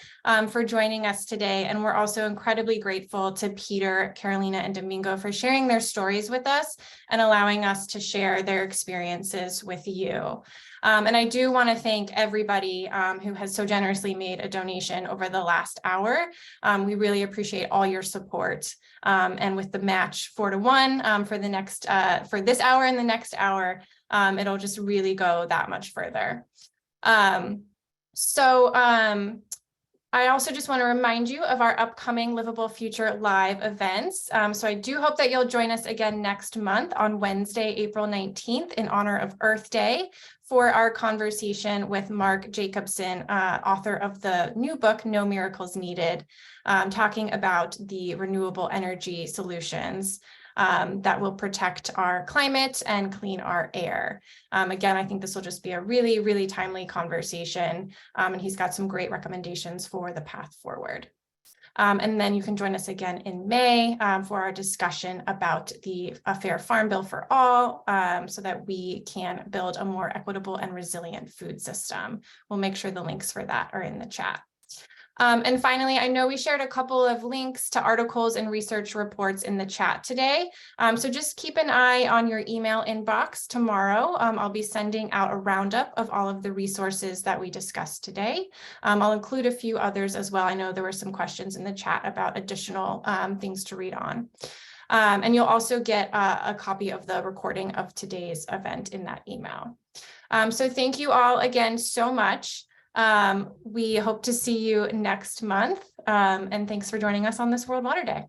for joining us today. And we're also incredibly grateful to Peter, Carolina, and Domingo for sharing their stories with us and allowing us to share their experiences with you. And I do want to thank everybody who has so generously made a donation over the last hour. We really appreciate all your support. And with the match 4-to-1 for the next for this hour and the next hour, it'll just really go that much further. I also just want to remind you of our upcoming Livable Future live events. So I do hope that you'll join us again next month on Wednesday, April 19th in honor of Earth Day for our conversation with Mark Jacobson, author of the new book, No Miracles Needed, talking about the renewable energy solutions that will protect our climate and clean our air. Again, I think this will just be a really, really timely conversation, and he's got some great recommendations for the path forward. And then you can join us again in May for our discussion about the Fair Farm Bill for All, so that we can build a more equitable and resilient food system. We'll make sure the links for that are in the chat. And finally, I know we shared a couple of links to articles and research reports in the chat today. So just keep an eye on your email inbox tomorrow. I'll be sending out a roundup of all of the resources that we discussed today. I'll include a few others as well. I know there were some questions in the chat about additional things to read on. And you'll also get a copy of the recording of today's event in that email. So thank you all again so much. We hope to see you next month, and thanks for joining us on this World Water Day.